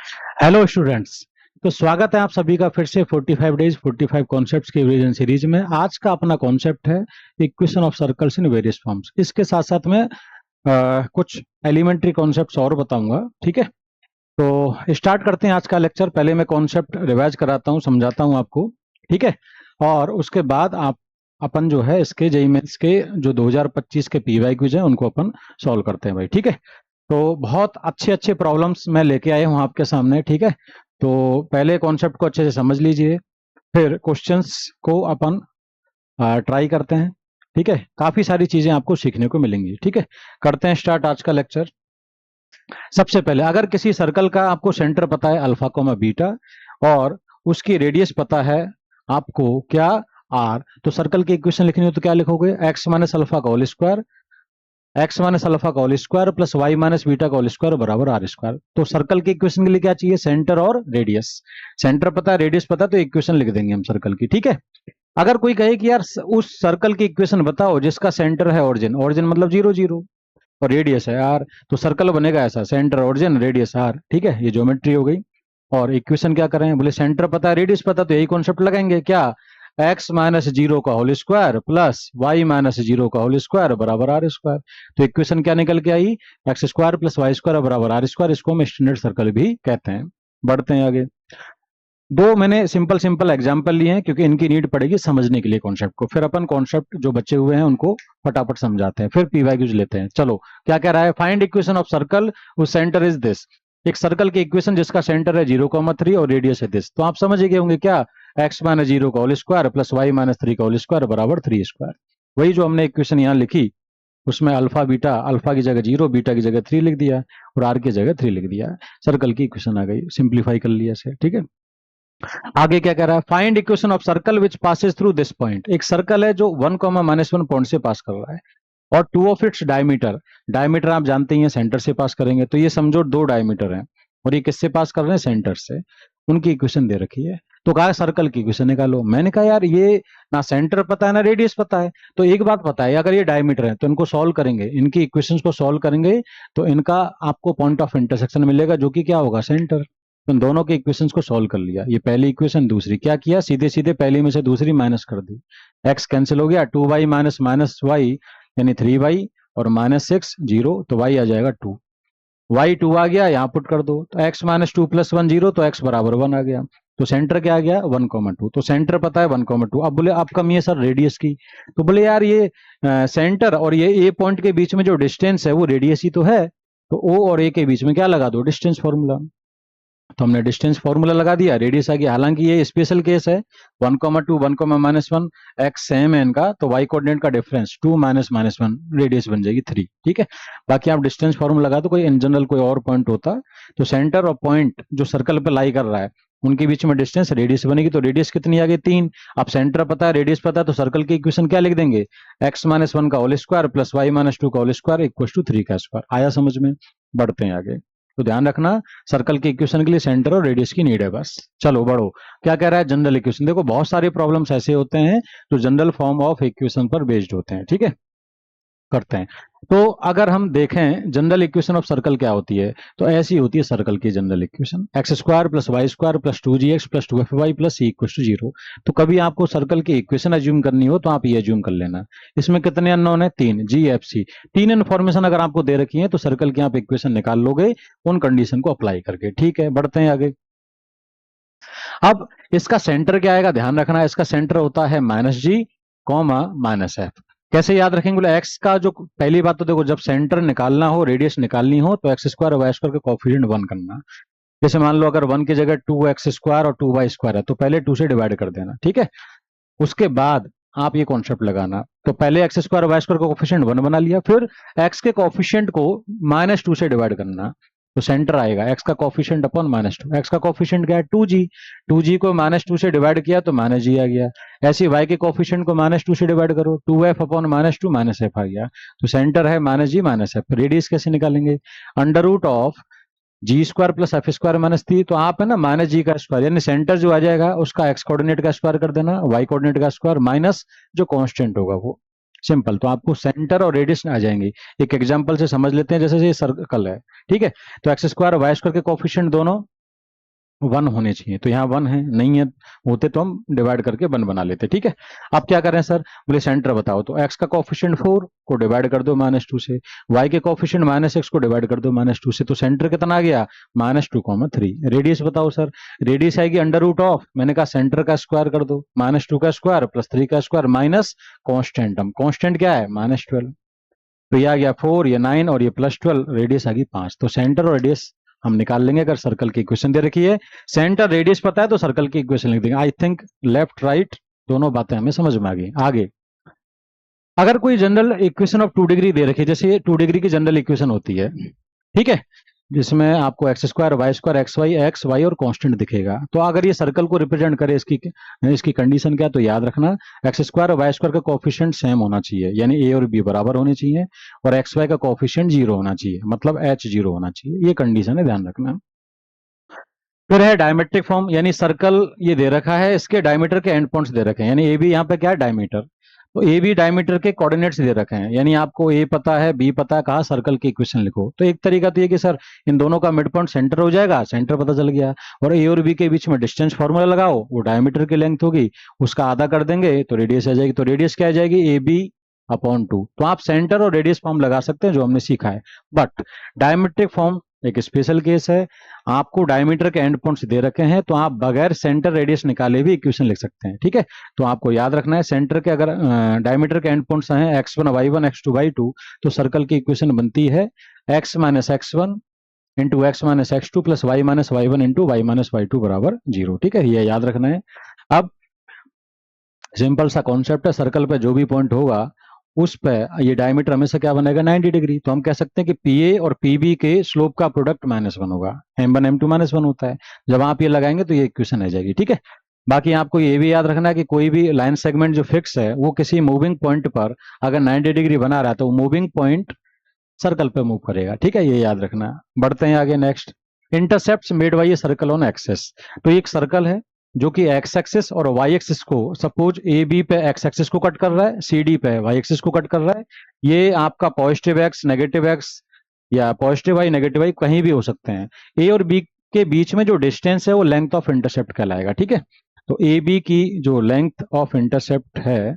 Hello students. तो स्वागत है आप सभी का फिर से 45 डेज 45 कॉन्सेप्ट्स की रिवीजन सीरीज में। आज का अपना कॉन्सेप्ट है equation of circles in various forms. इसके साथ साथ मैं कुछ एलिमेंट्री कॉन्सेप्ट्स और बताऊंगा। ठीक है, तो स्टार्ट करते हैं आज का लेक्चर। पहले मैं कॉन्सेप्ट रिवाइज कराता हूँ, समझाता हूँ आपको। ठीक है, और उसके बाद आप अपन जो है इसके जेईई मेंस के जो 2025 के पीवाई क्विज है उनको अपन सॉल्व करते हैं भाई। ठीक है, तो बहुत अच्छे अच्छे प्रॉब्लम्स मैं लेके आया हूँ आपके सामने। ठीक है, तो पहले कॉन्सेप्ट को अच्छे से समझ लीजिए, फिर क्वेश्चंस को अपन ट्राई करते हैं। ठीक है, काफी सारी चीजें आपको सीखने को मिलेंगी। ठीक है, करते हैं स्टार्ट आज का लेक्चर। सबसे पहले अगर किसी सर्कल का आपको सेंटर पता है अल्फा कोमा बीटा और उसकी रेडियस पता है आपको क्या आर, तो सर्कल की इक्वेशन लिखनी हो तो क्या लिखोगे? एक्स माइनस अल्फा का whole square, X minus alpha का whole square plus Y minus beta का होल स्क्वायर बराबर आर स्क्वायर। तो सर्कल की इक्वेशन के लिए क्या चाहिए? सेंटर और रेडियस। सेंटर पता है, रेडियस पता है, तो इक्वेशन लिख देंगे हम सर्कल की। ठीक है, अगर कोई कहे कि यार उस सर्कल की इक्वेशन बताओ जिसका सेंटर है ओरिजिन, ओरिजिन मतलब 0 0 और रेडियस है आर, तो सर्कल बनेगा ऐसा, सेंटर ओरिजिन रेडियस आर। ठीक है, ये ज्योमेट्री हो गई। और इक्वेशन क्या करें? बोले सेंटर पता है रेडियस पता, तो यही कॉन्सेप्ट लगाएंगे क्या? एक्स माइनस जीरो का whole square plus Y minus zero का होल स्क्वायर बराबर आर स्क्वायर। तो इक्वेशन क्या निकल के आई? X square plus Y square बराबर आर स्क्वायर। इसको हम स्टैंडर्ड सर्कल भी कहते हैं। बढ़ते हैं आगे। दो मैंने सिंपल सिंपल एग्जांपल लिए हैं क्योंकि इनकी नीड पड़ेगी समझने के लिए कॉन्सेप्ट को। फिर अपन कॉन्सेप्ट जो बचे हुए हैं उनको फटाफट समझाते हैं, फिर पीवाईक्यूज लेते हैं। चलो, क्या कह रहा है? Find equation of circle whose centre is this. एक सर्कल की इक्वेशन जिसका सेंटर है 0,3 और रेडियस है दिस। तो आप समझ गए होंगे क्या? एक्स माइनस जीरो का whole square plus Y minus three का होल स्क्वायर बराबर 3 स्क्वायर। वही जो हमने इक्वेशन यहाँ लिखी उसमें अल्फा बीटा, अल्फा की जगह 0, बीटा की जगह 3 लिख दिया और आर की जगह 3 लिख दिया। सर्कल की इक्वेशन आ गई, सिंप्लीफाई कर लिया इसे। ठीक है, आगे क्या कह रहा है? Find equation of circle which passes through this point. एक सर्कल है जो 1,-1 पॉइंट से पास कर रहा है और two of its diameter, diameter आप जानते ही हैं सेंटर से पास करेंगे, तो ये समझो दो डायमीटर हैं और ये किससे पास कर रहे हैं? सेंटर से। उनकी इक्वेशन दे रखी है, तो कहा सर्कल की इक्वेशन निकालो। मैंने कहा यार ये ना सेंटर पता है ना रेडियस पता है, तो एक बात पता है, अगर ये डायमीटर है तो इनको सॉल्व करेंगे, इनकी इक्वेशंस को सॉल्व करेंगे तो इनका आपको पॉइंट ऑफ इंटरसेक्शन मिलेगा जो कि क्या होगा? सेंटर। तो इन दोनों के इक्वेशंस को सॉल्व कर लिया। ये पहली इक्वेशन, दूसरी क्या किया? सीधे सीधे पहली में से दूसरी माइनस कर दी। एक्स कैंसिल हो गया, 2y माइनस माइनस वाई यानी 3y और माइनस 6 0, तो y आ जाएगा 2। वाई 2 आ गया, यहाँ पुट कर दो, तो x माइनस 2+1 0, तो x बराबर 1 आ गया। तो सेंटर क्या आ गया? 1,2। तो सेंटर पता है 1,2। अब बोले अब कमी है सर रेडियस की, तो बोले यार ये सेंटर और ये ए पॉइंट के बीच में जो डिस्टेंस है वो रेडियस ही तो है, तो ओ और ए के बीच में क्या लगा दो? Distance formula. तो हमने डिस्टेंस फॉर्मूला लगा दिया, रेडियस आ गया। हालांकि ये स्पेशल केस है, 1,2 1,-1 एक्स सेम है इनका, तो वाई कोऑर्डिनेट का डिफरेंस 2 माइनस माइनस 1 रेडियस बन जाएगी 3। ठीक है, बाकी आप डिस्टेंस फॉर्मूला लगा दो। कोई इन जनरल कोई और पॉइंट होता तो सेंटर और पॉइंट जो सर्कल पे लाई कर रहा है उनके बीच में डिस्टेंस रेडियस बनेगी, तो रेडियस कितनी आ गई? 3। अब सेंटर पता है रेडियस पता है, तो सर्कल की इक्वेशन क्या लिख देंगे? एक्स माइनस 1 का whole square plus Y minus 2 का होल स्क्वायर इक्वल टू 3 का स्क्वायर। आया समझ में? बढ़ते हैं आगे। तो ध्यान रखना सर्कल की इक्वेशन के लिए सेंटर और रेडियस की नीड है बस। चलो बढ़ो, क्या कह रहा है? General equation. देखो बहुत सारे प्रॉब्लम्स ऐसे होते हैं जो जनरल फॉर्म ऑफ इक्वेशन पर बेस्ड होते हैं। ठीक है, करते हैं। तो अगर हम देखें जनरल इक्वेशन ऑफ सर्कल क्या होती है, तो ऐसी होती है सर्कल की general equation, x square plus Y square plus 2gx plus 2fy plus c equal to 0। तो कभी आपको सर्कल की इक्वेशन एज्यूम करनी हो तो आप ये एज्यूम कर लेना। इसमें कितने अननोन है? 3, जी एफ सी। 3 इन्फॉर्मेशन अगर आपको दे रखी है तो सर्कल की आप इक्वेशन निकाल लोगे उन कंडीशन को अप्लाई करके। ठीक है, बढ़ते हैं आगे। अब इसका सेंटर क्या आएगा? ध्यान रखना, इसका सेंटर होता है माइनस जी कॉमा माइनस एफ। कैसे याद रखेंगे? बोले एक्स का जो पहली बात तो देखो, जब सेंटर निकालना हो, रेडियस निकालनी हो, तो एक्स स्क्वायर वाई स्क्वायर का कोफिशिएंट 1 करना। जैसे मान लो अगर 1 की जगह 2x स्क्वायर और 2y स्क्वायर है तो पहले 2 से डिवाइड कर देना। ठीक है, उसके बाद आप ये कॉन्सेप्ट लगाना, तो पहले एक्स स्क्वायर वाई स्क्वायर का कोफिशिएंट 1 बना लिया, फिर एक्स के कोफिशिएंट को -2 से डिवाइड करना, तो सेंटर आएगा एक्स का कोफिशिएंट अपॉन -2। एक्स का कोफिशिएंट क्या है? 2g। 2g को -2 से डिवाइड किया तो -g आ गया। ऐसे वाई के कोफिशिएंट को -2 से डिवाइड करो, 2f अपॉन -2 -f आ गया। तो सेंटर है -g -f। रेडियस कैसे निकालेंगे? Under root of g square plus F square minus 3, तो आप है ना माइनस जी का स्क्वायर, यानी सेंटर जो आ जाएगा उसका एक्स कोऑर्डिनेट का स्क्वायर कर देना, वाई कोऑर्डिनेट का स्क्वायर माइनस जो कांस्टेंट होगा वो। सिंपल, तो आपको सेंटर और रेडियस आ जाएंगे। एक एग्जांपल से समझ लेते हैं, जैसे ये सर्कल है। ठीक है, तो एक्स स्क्वायर वाई स्क्वायर के कोफिशिएंट दोनों वन होने चाहिए, तो यहाँ वन है, नहीं है, होते तो हम डिवाइड करके वन बना लेते। ठीक है, अब क्या करें सर, बोले सेंटर बताओ, तो एक्स का कोफिशिएंट 4 को डिवाइड कर दो -2 से, वाई के कोफिशिएंट -x को डिवाइड कर दो -2 से, तो सेंटर कितना आ गया -2,3। रेडियस बताओ सर, रेडियस आएगी अंडर रूट ऑफ, मैंने कहा सेंटर का स्क्वायर कर दो, -2 का स्क्वायर प्लस 3 का स्क्वायर माइनस कॉन्स्टेंट, हम कॉन्स्टेंट क्या है -12, तो ये आ गया 4, ये 9 और ये +12, रेडियस आ गई 5। तो सेंटर और रेडियस हम निकाल लेंगे अगर सर्कल की इक्वेशन दे रखी है। सेंटर रेडियस पता है तो सर्कल की इक्वेशन लिख देंगे। आई थिंक लेफ्ट राइट दोनों बातें हमें समझ में आ गई। आगे अगर कोई जनरल इक्वेशन ऑफ 2 डिग्री दे रखी है, जैसे ये 2 डिग्री की जनरल इक्वेशन होती है, ठीक है, जिसमें आपको x square y square x y और कांस्टेंट दिखेगा, तो अगर ये सर्कल को रिप्रेजेंट करे, इसकी कंडीशन क्या है, तो याद रखना एक्स स्क्वायर और वाई स्क्वायर का कोफिशिएंट सेम होना चाहिए, यानी ए और बी बराबर होने चाहिए, और एक्स वाई का कोफिशिएंट 0 होना चाहिए, मतलब एच 0 होना चाहिए, ये कंडीशन है, ध्यान रखना। फिर है डायमेट्रिक फॉर्म, यानी सर्कल ये दे रखा है, इसके डायमीटर के एंड पॉइंट्स दे रखे हैं, यानी ए बी यहाँ पे क्या है डायमीटर, तो ए बी डायमीटर के कोऑर्डिनेट्स दे रखे हैं, यानी आपको ए पता है बी पता है, कहा सर्कल की इक्वेशन लिखो। तो एक तरीका तो ये कि सर इन दोनों का मिड पॉइंट सेंटर हो जाएगा, सेंटर पता चल गया, और ए और बी के बीच में डिस्टेंस फॉर्मूला लगाओ, वो डायमीटर की लेंथ होगी, उसका आधा कर देंगे तो रेडियस आ जाएगी, तो रेडियस क्या आ जाएगी ए बी अपॉन 2। तो आप सेंटर और रेडियस फॉर्म लगा सकते हैं जो हमने सीखा है, बट डायमेट्रिक फॉर्म एक स्पेशल केस है, आपको डायमीटर के एंड पॉइंट्स दे रखे हैं, तो आप बगैर सेंटर रेडियस निकाले भी इक्वेशन लिख सकते हैं। ठीक है, तो आपको याद रखना है सेंटर के अगर डायमीटर के एंड पॉइंट्स हैं x1 y1 x2 y2, तो सर्कल की इक्वेशन बनती है x minus x1 into x minus x2 plus y minus y1 into y minus y2 बराबर 0। ठीक है, ये याद रखना है। अब सिंपल सा कॉन्सेप्ट है, सर्कल पे जो भी पॉइंट होगा उस पे ये डायमीटर हमेशा क्या बनेगा 90 डिग्री, तो हम कह सकते हैं कि पी और पीबी के स्लोप का प्रोडक्ट -1 होगा, m1 m2 -1 होता है, जब आप ये लगाएंगे तो ये इक्वेशन आ जाएगी। ठीक है, बाकी आपको ये भी याद रखना है कि कोई भी लाइन सेगमेंट जो फिक्स है वो किसी मूविंग पॉइंट पर अगर 90 डिग्री बना रहा है तो मूविंग पॉइंट सर्कल पे मूव करेगा। ठीक है, ये याद रखना। बढ़ते हैं आगे, next intercept made by a circle on axes, तो एक सर्कल है जो कि एक्स एक्सिस और वाई एक्सिस को, सपोज ए बी पे एक्स एक्सिस को कट कर रहा है, सी डी पे वाई एक्सिस को कट कर रहा है, ये आपका पॉजिटिव एक्स नेगेटिव एक्स या पॉजिटिव वाई नेगेटिव वाई कहीं भी हो सकते हैं। ए और बी के बीच में जो डिस्टेंस है वो लेंथ ऑफ इंटरसेप्ट कहलाएगा। ठीक है, तो ए बी की जो लेंथ ऑफ इंटरसेप्ट है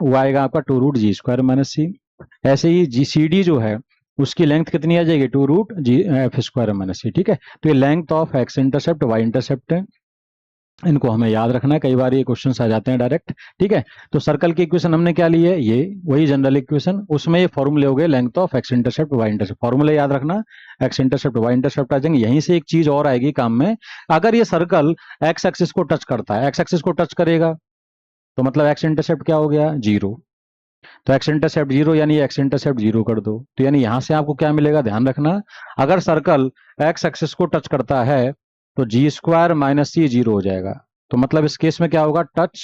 वो आएगा आपका 2√g² माइनस सी। ऐसे ही जी सी डी जो है उसकी लेंथ कितनी आ जाएगी 2√g² माइनस सी। ठीक है, तो ये length of x intercept y intercept है, इनको हमें याद रखना है, कई बार ये क्वेश्चन आ जाते हैं डायरेक्ट। ठीक है, तो सर्कल की इक्वेशन हमने क्या ली है, ये वही जनरल इक्वेशन, उसमें ये फॉर्मूले हो गए length of x intercept y intercept, फॉर्मूले याद रखना, एक्स इंटरसेप्ट वाई इंटरसेप्ट आ जाएंगे। यहीं से एक चीज और आएगी काम में, अगर ये सर्कल एक्स एक्सिस को टच करता है, एक्स एक्सिस को टच करेगा तो मतलब एक्स इंटरसेप्ट क्या हो गया 0, तो एक्स इंटरसेप्ट 0 यानी एक्स इंटरसेप्ट 0 कर दो, तो यानी यहां से आपको क्या मिलेगा, ध्यान रखना, अगर सर्कल एक्स एक्सिस को टच करता है तो g² माइनस सी 0 हो जाएगा, तो मतलब इस केस में क्या होगा टच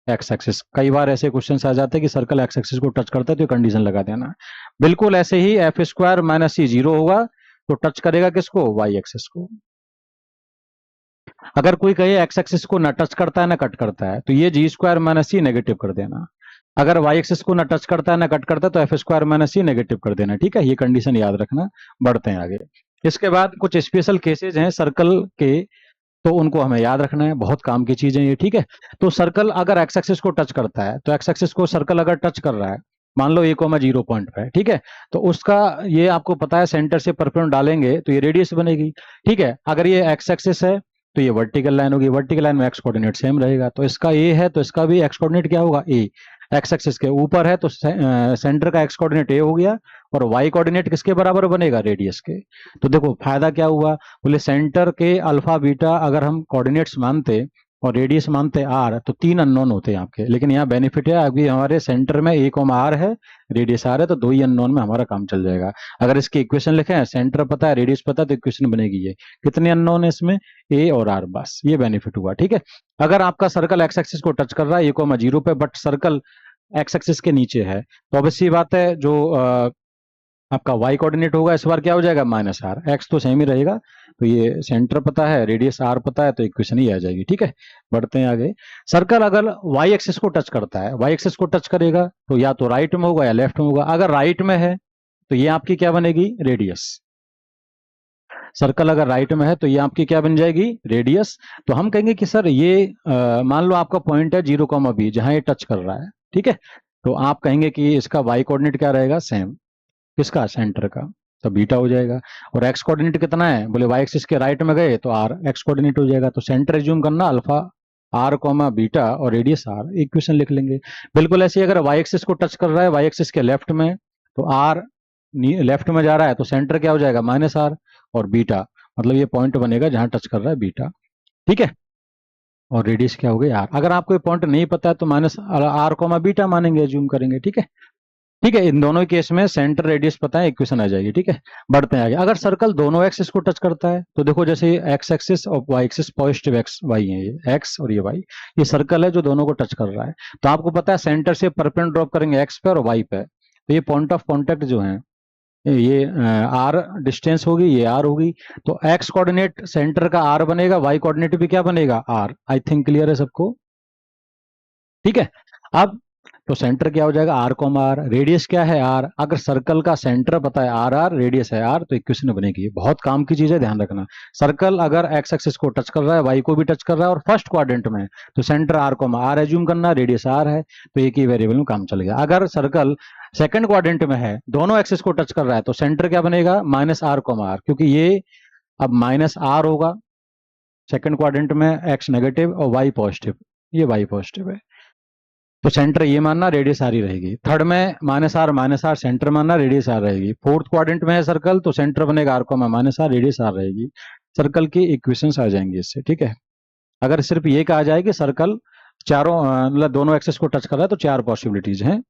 एक्स एक्सिस। कई बार ऐसे क्वेश्चन आ जाते हैं कि सर्कल एक्स एक्सिस को टच करता है, तो कंडीशन लगा देना। बिल्कुल ऐसे ही f² माइनस सी 0 होगा तो टच करेगा किसको, वाई एक्सिस को। अगर कोई कहे एक्स एक्सिस को ना टच करता है ना कट करता है, तो ये g² माइनस सी नेगेटिव कर देना, अगर वाई एक्सिस को ना टच करता है ना कट करता है तो f² माइनस सी नेगेटिव कर देना। ठीक है, ये कंडीशन याद रखना। बढ़ते हैं आगे, इसके बाद कुछ स्पेशल केसेस हैं सर्कल के, तो उनको हमें याद रखना है, बहुत काम की चीजें ये। ठीक है, तो सर्कल अगर एक्स एक्सिस को टच करता है, तो एक्स एक्सिस को सर्कल अगर टच कर रहा है, मान लो 1,0 पॉइंट पे, ठीक है, तो उसका ये आपको पता है सेंटर से परपेंडिकुलर डालेंगे तो ये रेडियस बनेगी। ठीक है, अगर ये एक्स एक्सिस है तो ये वर्टिकल लाइन होगी, वर्टिकल लाइन में एक्स कोऑर्डिनेट सेम रहेगा, तो इसका ए है तो इसका भी एक्स कोऑर्डिनेट क्या होगा ए, एक्स एक्सिस के ऊपर है तो सेंटर का एक्स कोऑर्डिनेट ए हो गया, और वाई कोऑर्डिनेट किसके बराबर बनेगा रेडियस के। तो देखो फायदा क्या हुआ, बोले सेंटर के अल्फा बीटा अगर हम कोऑर्डिनेट्स मानते और रेडियस मानते आर, तो 3 अननोन होते हैं आपके, लेकिन यहाँ बेनिफिट है अभी हमारे सेंटर में ए कॉमा आर है, रेडियस आर है, तो 2 ही अननोन में हमारा काम चल जाएगा। अगर इसकी इक्वेशन लिखें, सेंटर पता है रेडियस पता है, तो इक्वेशन बनेगी ये, कितने अननोन है इसमें, ए और आर, बस ये बेनिफिट हुआ। ठीक है, अगर आपका सर्कल एक्स एक्सिस को टच कर रहा है 1,0 पे, बट सर्कल एक्स एक्सिस के नीचे है, तो ऑब्वियसली बात है जो आपका वाई कोऑर्डिनेट होगा इस बार क्या हो जाएगा -r, एक्स तो सेम ही रहेगा, तो ये सेंटर पता है रेडियस आर पता है, तो इक्वेशन ही आ जाएगी। ठीक है, बढ़ते हैं आगे, सर्कल अगर वाई एक्सिस को टच करता है, वाई एक्सिस को टच करेगा तो या तो राइट में होगा या लेफ्ट में होगा, अगर राइट में है तो ये आपकी क्या बनेगी रेडियस, सर्कल अगर राइट में है तो ये आपकी क्या बन जाएगी, रेडियस। तो हम कहेंगे कि सर ये मान लो आपका पॉइंट है 0, b, जहां ये टच कर रहा है, ठीक है। तो आप कहेंगे कि इसका वाई कोऑर्डिनेट क्या रहेगा, सेम, किसका, सेंटर का, तो बीटा हो जाएगा। और एक्स कोऑर्डिनेट कितना है, बोले वाई एक्सिस के राइट में गए तो आर एक्स कोऑर्डिनेट हो जाएगा। तो सेंटर एज्यूम करना अल्फा आर कॉमा बीटा और रेडियस आर, इक्वेशन लिख लेंगे। बिल्कुल ऐसे ही अगर वाई एक्सिस को टच कर रहा है, वाई एक्सिस के लेफ्ट में, तो आर लेफ्ट में जा रहा है तो सेंटर क्या हो जाएगा, माइनस आर, और बीटा मतलब ये पॉइंट बनेगा जहां टच कर रहा है बीटा, ठीक है। और रेडियस क्या हो गई आर। अगर आपको ये पॉइंट नहीं पता है तो माइनस आर कॉमा बीटा मानेंगे, एज्यूम करेंगे, ठीक है। ठीक है, इन दोनों केस में सेंटर रेडियस पता है, इक्वेशन आ जाएगी, ठीक है। बढ़ते हैं आगे। अगर सर्कल दोनों एक्सिस को टच करता है तो देखो, जैसे एक्स एक्सिस और y axis positive x y है, ये एक्स और ये वाई, ये सर्कल है जो दोनों को टच कर रहा है। तो आपको पता है सेंटर से परपेंड ड्रॉप करेंगे एक्स पे और वाई पे, तो ये पॉइंट ऑफ कॉन्टेक्ट जो है, ये आर डिस्टेंस होगी, ये आर होगी। तो एक्स कोऑर्डिनेट सेंटर का आर बनेगा, वाई कोऑर्डिनेट भी क्या बनेगा, आर। आई थिंक क्लियर है सबको, ठीक है। अब तो सेंटर क्या हो जाएगा, आर कॉमा आर, रेडियस क्या है, आर। अगर सर्कल का सेंटर पता है आर आर, रेडियस है आर, तो इक्वेशन बनेगी। बहुत काम की चीज है, ध्यान रखना। सर्कल अगर एक्स एक्सिस को टच कर रहा है, वाई को भी टच कर रहा है और फर्स्ट क्वाड्रेंट में, तो centre r comma r assume करना, रेडियस आर है, तो एक ही वेरिएबल में काम चल गया। अगर सर्कल सेकंड क्वाड्रेंट में है, दोनों एक्सिस को टच कर रहा है, तो सेंटर क्या बनेगा, माइनस आर कॉमा आर, क्योंकि ये अब माइनस आर होगा सेकंड क्वाड्रेंट में, एक्स नेगेटिव और वाई पॉजिटिव, ये वाई पॉजिटिव है, तो सेंटर ये मानना, रेडियस आर ही रहेगी। थर्ड में माइनस आर सेंटर मानना, रेडियस आर रहेगी। फोर्थ क्वाड्रेंट में है सर्कल, तो सेंटर बनेगा r comma minus r, radius r रहेगी। सर्कल की इक्वेशंस आ जाएंगी इससे, ठीक है। अगर सिर्फ ये कहा जाए कि सर्कल चारों मतलब दोनों एक्सेस को टच कर रहा है, तो चार पॉसिबिलिटीज हैं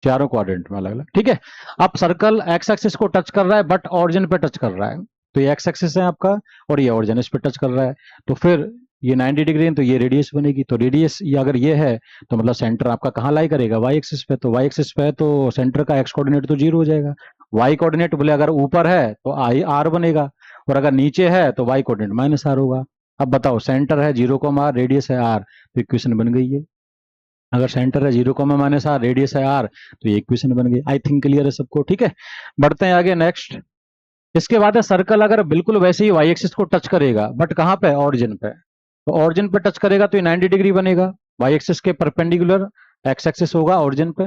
चारों क्वाड्रेंट में अलग अलग, ठीक है। अब सर्कल एक्स एक्सिस को टच कर रहा है बट ऑरिजिन पे टच कर रहा है, तो ये एक्स एक्सिस है आपका और ये ऑरिजिन इस पे टच कर रहा है, तो फिर ये 90 डिग्री है, तो ये रेडियस बनेगी। तो रेडियस ये अगर ये है तो मतलब सेंटर आपका कहाँ लाई करेगा, वाई एक्सिस पे। तो वाई एक्सिस पे है तो सेंटर का एक्स कोऑर्डिनेट तो 0 हो जाएगा। वाई कोऑर्डिनेट बोले अगर ऊपर है तो आई आर बनेगा, और अगर नीचे है तो वाई कोऑर्डिनेट माइनस आर होगा। अब बताओ, सेंटर है 0 आर, रेडियस है आर, तो इक्वेशन बन गई है। अगर सेंटर है 0 माइनस आर, रेडियस है आर, तो ये इक्वेशन बन गई। आई थिंक क्लियर है सबको, ठीक है। बढ़ते हैं आगे, नेक्स्ट। इसके बाद है सर्कल अगर बिल्कुल वैसे ही वाई एक्सिस को टच करेगा बट कहाँ पे, ऑरिजिन पे, तो ऑरिजिन पे टच करेगा तो ये 90 डिग्री बनेगा, वाई एक्सिस के परपेंडिकुलर एक्स एक्सिस होगा ऑरिजिन पे,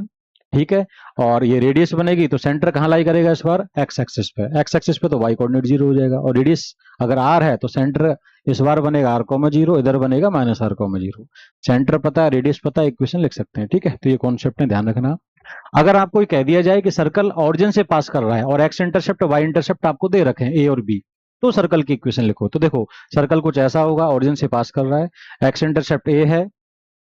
ठीक है। और ये रेडियस बनेगी, तो सेंटर कहाँ लाई करेगा इस बार, एक्स एक्सिस पे। एक्स एक्सिस पे तो वाई कोऑर्डिनेट 0 हो जाएगा, और रेडियस अगर आर है तो सेंटर इस बार बनेगा आर कॉमा 0, इधर बनेगा माइनस आर कॉमा 0। सेंटर पता है, रेडियस पता है, इक्वेशन लिख सकते हैं, ठीक है। तो ये कॉन्सेप्ट है, ध्यान रखना। अगर आपको कह दिया जाए कि सर्कल ऑरिजिन से पास कर रहा है और एक्स इंटरसेप्ट वाई इंटरसेप्ट आपको दे रखे हैं ए और बी, तो सर्कल की इक्वेशन लिखो। तो देखो, सर्कल कुछ ऐसा होगा, ऑरिजिन से पास कर रहा है, एक्स इंटरसेप्ट ए है,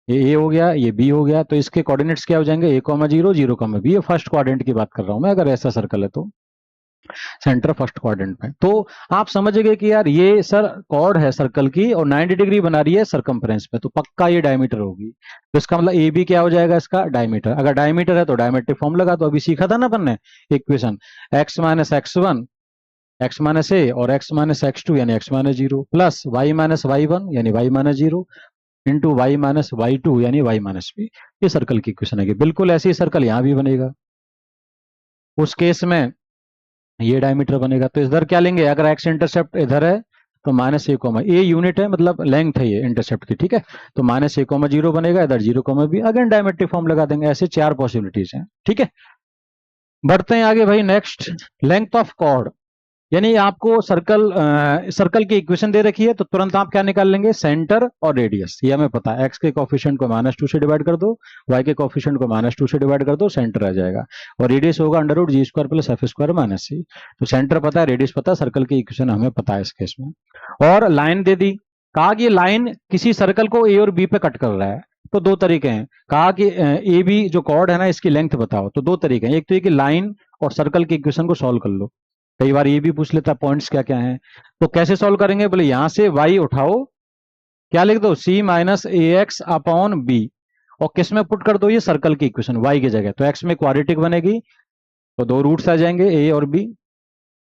ये ए हो गया, ये बी हो गया, तो इसके कोऑर्डिनेट्स क्या हो जाएंगे, ए कॉमा 0, 0 कॉमा बी। ये फर्स्ट क्वाड्रेंट की बात कर रहा हूं मैं, अगर ऐसा सर्कल है तो सेंटर फर्स्ट क्वाड्रेंट में। तो आप समझ गए कि यार ये सर कॉर्ड है सर्कल की और 90 डिग्री बना रही है सरकमफ्रेंस पे, तो पक्का ये डायमीटर होगी। तो इसका मतलब ए बी क्या हो जाएगा, इसका डायमीटर। अगर डायमीटर है तो डायमेट्रिक फॉर्म लगा, तो अभी सीखा था ना अपन ने equation, X minus X one X minus A और एक्स माइनस एक्स टू यानी X minus 0 plus Y minus Y one यानी Y minus 0 into Y minus Y two यानी वाई माइनस बी। ये सर्कल की इक्वेशन है। बिल्कुल ऐसी circle यहां भी बनेगा, उस केस में ये डायमीटर बनेगा। तो इधर क्या लेंगे, अगर एक्स इंटरसेप्ट इधर है तो minus A coma, a unit है मतलब लेंथ है ये इंटरसेप्ट की, ठीक है। तो माइनस ए कोमा 0 बनेगा, इधर 0 comma b, again diametric form लगा देंगे। ऐसे चार पॉसिबिलिटीज हैं, ठीक है। बढ़ते हैं आगे भाई, नेक्स्ट, लेंथ ऑफ कॉर्ड। यानी आपको सर्कल की इक्वेशन दे रखी है, तो तुरंत आप क्या निकाल लेंगे, सेंटर और रेडियस। ये हमें पता है, एक्स के कोफिशिएंट को -2 से डिवाइड कर दो, वाई के कोफिशिएंट को -2 से डिवाइड कर दो, सेंटर आ जाएगा। और रेडियस होगा √g² plus f² minus c। तो सेंटर पता है, रेडियस पता है, सर्कल की इक्वेशन हमें पता है इस केस में। और लाइन दे दी, कहा कि लाइन किसी सर्कल को ए और बी पे कट कर रहा है, तो दो तरीके हैं। कहा कि ए बी जो कॉर्ड है ना, इसकी लेंथ बताओ, तो दो तरीके हैं। एक तो ये कि लाइन और सर्कल की इक्वेशन को सॉल्व कर लो, कई बार ये भी पूछ लेता पॉइंट्स क्या क्या हैं। तो कैसे सॉल्व करेंगे, बोले यहां से y उठाओ, क्या लिख दो, c माइनस ए एक्स अपॉन बी, और किस में पुट कर दो, ये सर्कल की इक्वेशन y की जगह। तो x में क्वाड्रेटिक बनेगी, तो दो रूट्स आ जाएंगे a और b,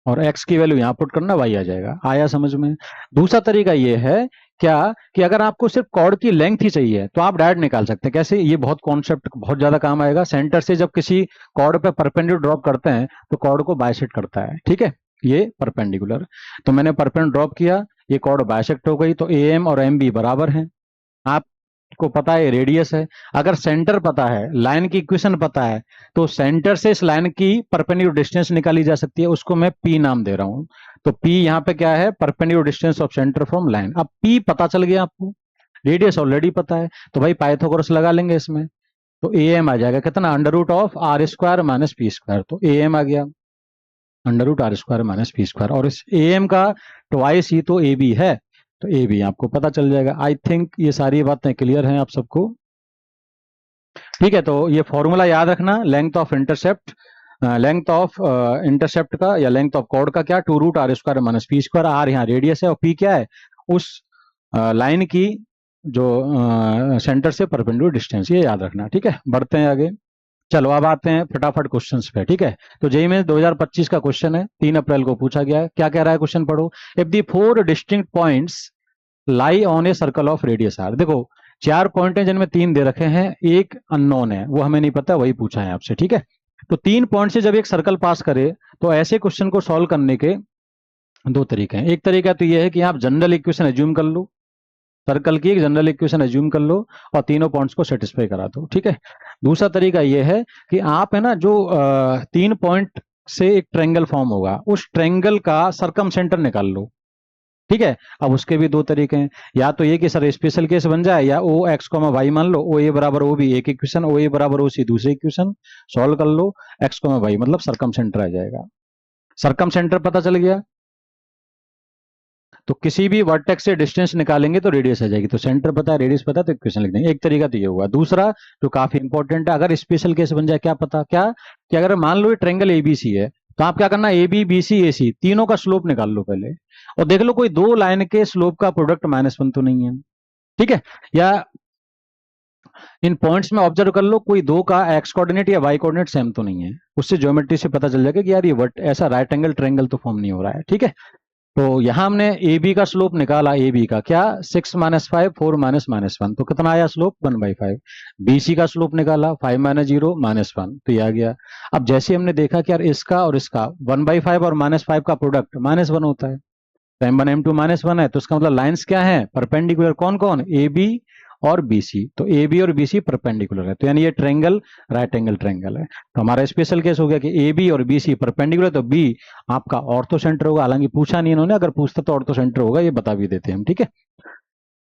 और x की वैल्यू यहां पुट करना, y आ जाएगा। आया समझ में। दूसरा तरीका ये है क्या, कि अगर आपको सिर्फ कॉर्ड की लेंथ ही चाहिए तो आप डायरेक्ट निकाल सकते हैं। कैसे, ये बहुत कॉन्सेप्ट बहुत ज्यादा काम आएगा। सेंटर से जब किसी कॉर्ड पे परपेंडिकुलर ड्रॉप करते हैं तो कॉर्ड को बाइसेक्ट करता है, ठीक है। ये परपेंडिकुलर। तो मैंने परपेंड ड्रॉप किया, ये कॉर्ड बाइसेक्ट हो गई, तो ए एम और एम बी बराबर हैं। आपको पता है रेडियस है। अगर सेंटर पता है, लाइन की इक्वेशन पता है, तो सेंटर से इस लाइन की परपेंडिकुलर डिस्टेंस निकाली जा सकती है, उसको मैं पी नाम दे रहा हूं। तो पी यहाँ पे क्या है, perpendicular distance of centre from line. अब पी पता चल गया आपको, रेडियस ऑलरेडी पता है, तो भाई पाइथागोरस लगा लेंगे इसमें। तो ए एम आ जाएगा कितना, under root of r square minus p square. तो ए एम आ गया under root r square minus p square, और इस ए एम का ट्वाइस ही तो ए बी है, तो ए बी आपको पता चल जाएगा। आई थिंक ये सारी बातें क्लियर हैं आप सबको। ठीक है, तो ये फॉर्मूला याद रखना, length of intercept, length of intercept का या लेंथ ऑफ कॉर्ड का क्या, two root r square minus p square. R यहाँ रेडियस है और पी क्या है, उस लाइन की जो सेंटर से परपेंडिकुलर डिस्टेंस, ये याद रखना। ठीक है, बढ़ते हैं आगे। चलो अब आते हैं फटाफट क्वेश्चंस पे। ठीक है, तो जेईई में 2025 का क्वेश्चन है, 3 अप्रैल को पूछा गया है। क्या कह रहा है क्वेश्चन, पढ़ो। If the 4 distinct points lie on a circle of radius r. देखो 4 पॉइंट हैं जिनमें 3 दे रखे हैं, एक अननोन है, वो हमें नहीं पता, वही पूछा है आपसे। ठीक है, तो 3 पॉइंट से जब एक सर्कल पास करे, तो ऐसे क्वेश्चन को सॉल्व करने के 2 तरीके हैं। एक तरीका तो ये है कि आप जनरल इक्वेशन एज्यूम कर लो, सर्कल की एक जनरल इक्वेशन एज्यूम कर लो और तीनों पॉइंट्स को सेटिस्फाई करा दो। ठीक है, दूसरा तरीका यह है कि आप है ना, जो 3 पॉइंट से एक ट्रायंगल फॉर्म होगा, उस ट्रायंगल का सरकम सेंटर निकाल लो। ठीक है, अब उसके भी 2 तरीके हैं, या तो ये कि सर स्पेशल केस बन जाए, या ओ एक्स कॉमा वाई मान लो, ओ ए बराबर ओ बी एक इक्वेशन, ओ ए बराबर ओ सी दूसरी इक्वेशन, सॉल्व कर लो, एक्स कॉमा वाई मतलब सरकम सेंटर आ जाएगा। सरकम सेंटर पता चल गया, तो किसी भी वर्टेक्स से डिस्टेंस निकालेंगे तो रेडियस आ जाएगी। तो सेंटर पता है, रेडियस पता है, तो इक्वेशन लिख देंगे। एक तरीका तो ये हुआ। दूसरा जो काफी इंपॉर्टेंट है, अगर स्पेशल केस बन जाए, क्या पता, क्या कि अगर मान लो ये ट्रायंगल एबीसी है, तो आप क्या करना, ए बी बी सी ए सी तीनों का स्लोप निकाल लो पहले, और देख लो कोई 2 लाइन के स्लोप का प्रोडक्ट -1 तो नहीं है। ठीक है, या इन पॉइंट्स में ऑब्जर्व कर लो, कोई 2 का एक्स कोऑर्डिनेट या वाई कोऑर्डिनेट सेम तो नहीं है। उससे ज्योमेट्री से पता चल जाएगा कि यार ये ऐसा राइट एंगल ट्रायंगल तो फॉर्म नहीं हो रहा है। ठीक है, तो यहां हमने ए बी का स्लोप निकाला, ए बी का क्या, 6 - 5 4 -1, तो कितना आया स्लोप 1/5। बीसी का स्लोप निकाला 5 - 0 -1, तो ये आ गया। अब जैसे हमने देखा कि यार इसका और इसका 1/5 और -5 का प्रोडक्ट -1 होता है, तो m1 m2 -1 है, तो इसका मतलब लाइंस क्या है, परपेंडिकुलर। कौन कौन, ए बी और बीसी। तो ए बी और बीसी परपेंडिकुलर है, तो यानी ये ट्रायंगल राइट एंगल ट्रायंगल है। तो हमारा स्पेशल केस हो गया कि ए बी और बीसी परपेंडिकुलर, तो बी आपका ऑर्थो सेंटर होगा। हालांकि पूछा नहीं इन्होंने, अगर पूछता तो ऑर्थो सेंटर होगा, ये बता भी देते हम। ठीक है,